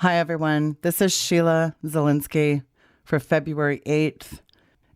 Hi, everyone. This is Sheila Zielinski for February 8th.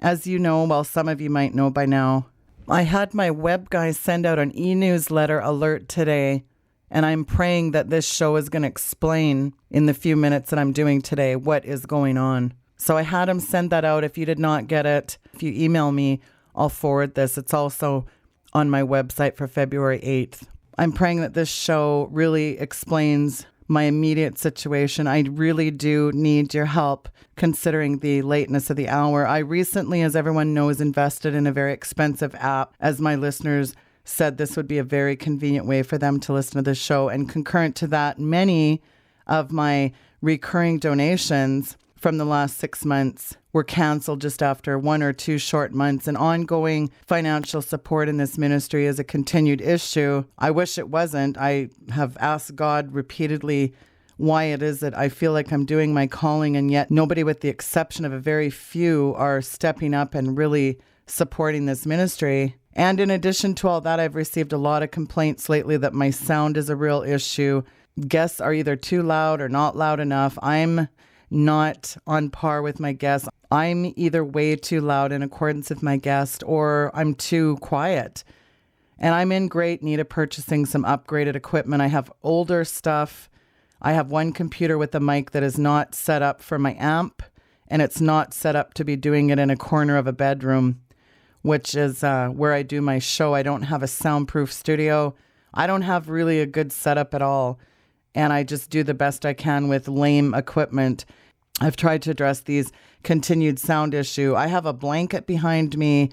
As you know, well, some of you might know by now, I had my web guy send out an e-newsletter alert today, and I'm praying that this show is going to explain in the few minutes that I'm doing today what is going on. So I had him send that out. If you did not get it, if you email me, I'll forward this. It's also on my website for February 8th. I'm praying that this show really explains my immediate situation. I really do need your help considering the lateness of the hour. I recently, as everyone knows, invested in a very expensive app. As my listeners said, this would be a very convenient way for them to listen to the show. And concurrent to that, many of my recurring donations from the last 6 months were canceled just after 1 or 2 short months. And ongoing financial support in this ministry is a continued issue. I wish it wasn't. I have asked God repeatedly why it is that I feel like I'm doing my calling, and yet nobody, with the exception of a very few, are stepping up and really supporting this ministry. And in addition to all that, I've received a lot of complaints lately that my sound is a real issue. Guests are either too loud or not loud enough. I'm not on par with my guests. I'm either way too loud in accordance with my guest, or I'm too quiet. And I'm in great need of purchasing some upgraded equipment. I have older stuff. I have one computer with a mic that is not set up for my amp, and it's not set up to be doing it in a corner of a bedroom, which is where I do my show. I don't have a soundproof studio. I don't have really a good setup at all. And I just do the best I can with lame equipment. I've tried to address these continued sound issue. I have a blanket behind me,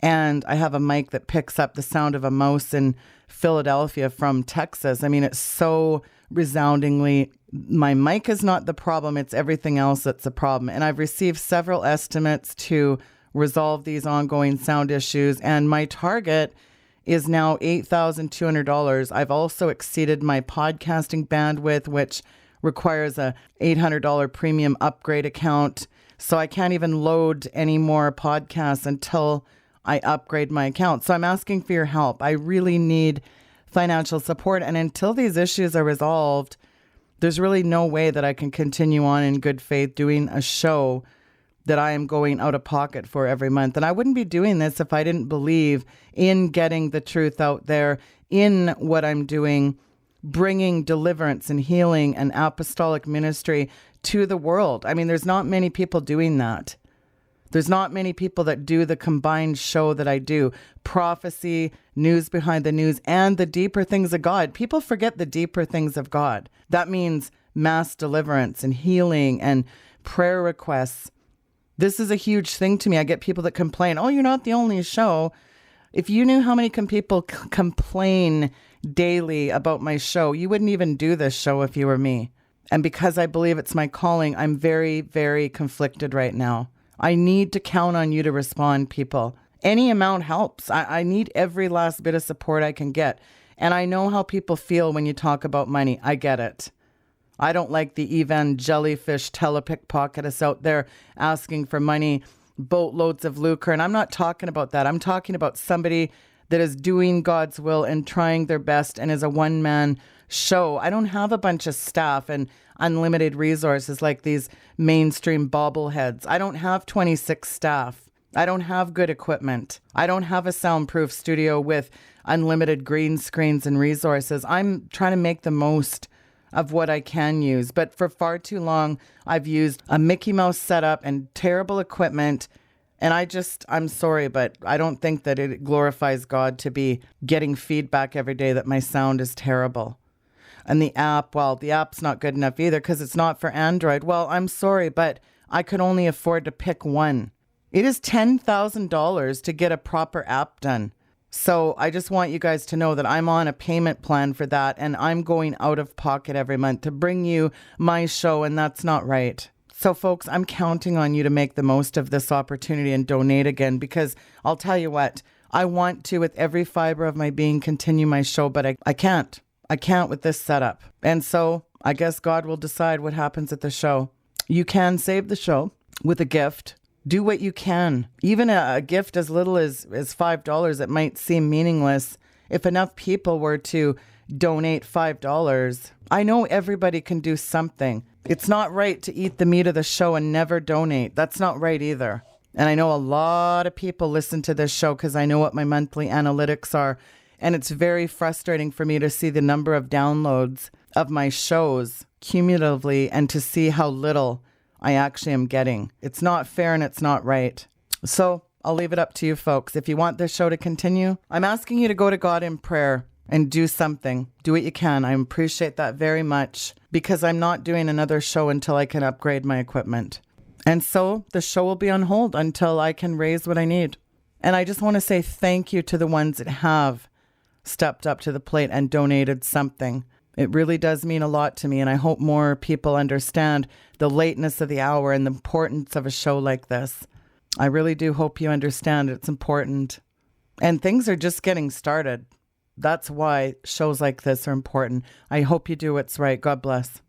and I have a mic that picks up the sound of a mouse in Philadelphia from Texas. I mean, it's so resoundingly, my mic is not the problem. It's everything else that's the problem. And I've received several estimates to resolve these ongoing sound issues. And my target is now $8,200. I've also exceeded my podcasting bandwidth, which requires a $800 premium upgrade account. So I can't even load any more podcasts until I upgrade my account. So I'm asking for your help. I really need financial support. And until these issues are resolved, there's really no way that I can continue on in good faith doing a show that I am going out of pocket for every month. And I wouldn't be doing this if I didn't believe in getting the truth out there, in what I'm doing, bringing deliverance and healing and apostolic ministry to the world. I mean, there's not many people doing that. There's not many people that do the combined show that I do. Prophecy, news behind the news, and the deeper things of God. People forget the deeper things of God. That means mass deliverance and healing and prayer requests. This is a huge thing to me. I get people that complain, oh, you're not the only show. If you knew how many people complain daily about my show, you wouldn't even do this show if you were me. And because I believe it's my calling, I'm very, very conflicted right now. I need to count on you to respond, people. Any amount helps. I need every last bit of support I can get. And I know how people feel when you talk about money. I get it. I don't like the jellyfish telepickpocketists out there asking for money, boatloads of lucre. And I'm not talking about that. I'm talking about somebody that is doing God's will and trying their best and is a one-man show. I don't have a bunch of staff and unlimited resources like these mainstream bobbleheads. I don't have 26 staff. I don't have good equipment. I don't have a soundproof studio with unlimited green screens and resources. I'm trying to make the most of what I can use. But for far too long, I've used a Mickey Mouse setup and terrible equipment. And I'm sorry, but I don't think that it glorifies God to be getting feedback every day that my sound is terrible. And the app, well, the app's not good enough either because it's not for Android. Well, I'm sorry, but I could only afford to pick one. It is $10,000 to get a proper app done. So I just want you guys to know that I'm on a payment plan for that, and I'm going out of pocket every month to bring you my show, and that's not right. So folks, I'm counting on you to make the most of this opportunity and donate again, because I'll tell you what, I want to, with every fiber of my being, continue my show, but I can't. I can't with this setup. And so I guess God will decide what happens at the show. You can save the show with a gift. Do what you can. Even a gift as little as $5, it might seem meaningless. If enough people were to donate $5, I know everybody can do something. It's not right to eat the meat of the show and never donate. That's not right either. And I know a lot of people listen to this show because I know what my monthly analytics are. And it's very frustrating for me to see the number of downloads of my shows cumulatively and to see how little I actually am getting. It's not fair and it's not right. So I'll leave it up to you folks. If you want this show to continue, I'm asking you to go to God in prayer and do something. Do what you can. I appreciate that very much because I'm not doing another show until I can upgrade my equipment. And so the show will be on hold until I can raise what I need. And I just want to say thank you to the ones that have stepped up to the plate and donated something. It really does mean a lot to me, and I hope more people understand the lateness of the hour and the importance of a show like this. I really do hope you understand it's important. And things are just getting started. That's why shows like this are important. I hope you do what's right. God bless.